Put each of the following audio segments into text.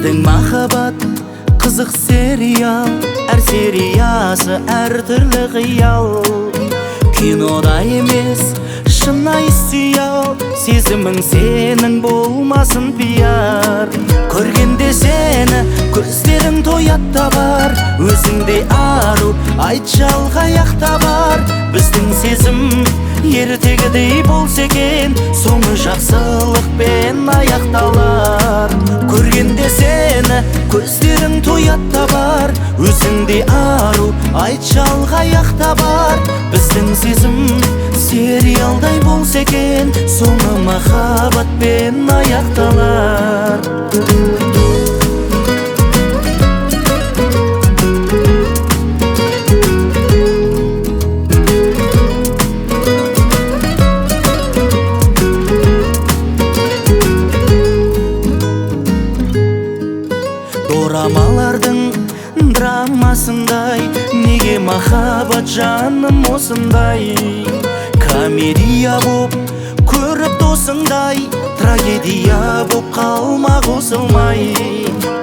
Біздің махаббат қызық сериал, әр сериясы әр түрлі қиял. Кинода емес шынайы сиял, сезімің сенің болмасын пиар. Көргенде сені көздерің тоятта бар, өзіңдей ару айтшы алғаяқта бар. Біздің сезім ертегідей болса екен, соңы жақсылықпен аяқталар. Көргенде сені көздерің тоятта бар, өзіңдей ару айтшы алғаяқта бар. Біздің сезім сериалдай болса екен, соңы махаббатпен аяқталар. Дорамалардың драмасындай, неге махаббат жаным осындай? Комедия боп көріп досыңдай, трагедия боп қалма қосылмай.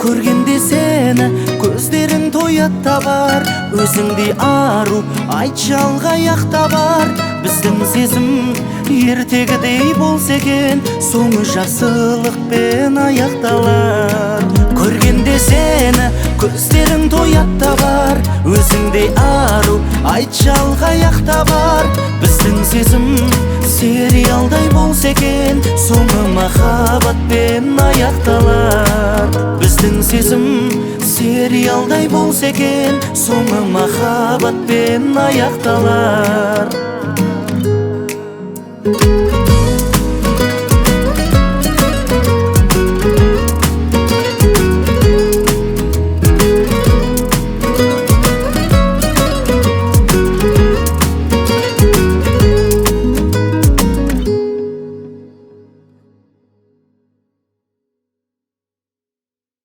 Көргенде сені көздерің тоятта бар, өзіңдей ару айтшы алғаяқта бар. Біздің сезім ертегідей болса екен, соңы жақсылықпен аяқталар. Көргенде сені көздерің тоятта бар, өзіңдей ару айтшы алғаяқта бар. Біздің сезім сериалдай болса екен, соңы махаббатпен аяқталар. Біздің сезім сериалдай болса екен, соңы махаббатпен аяқталар.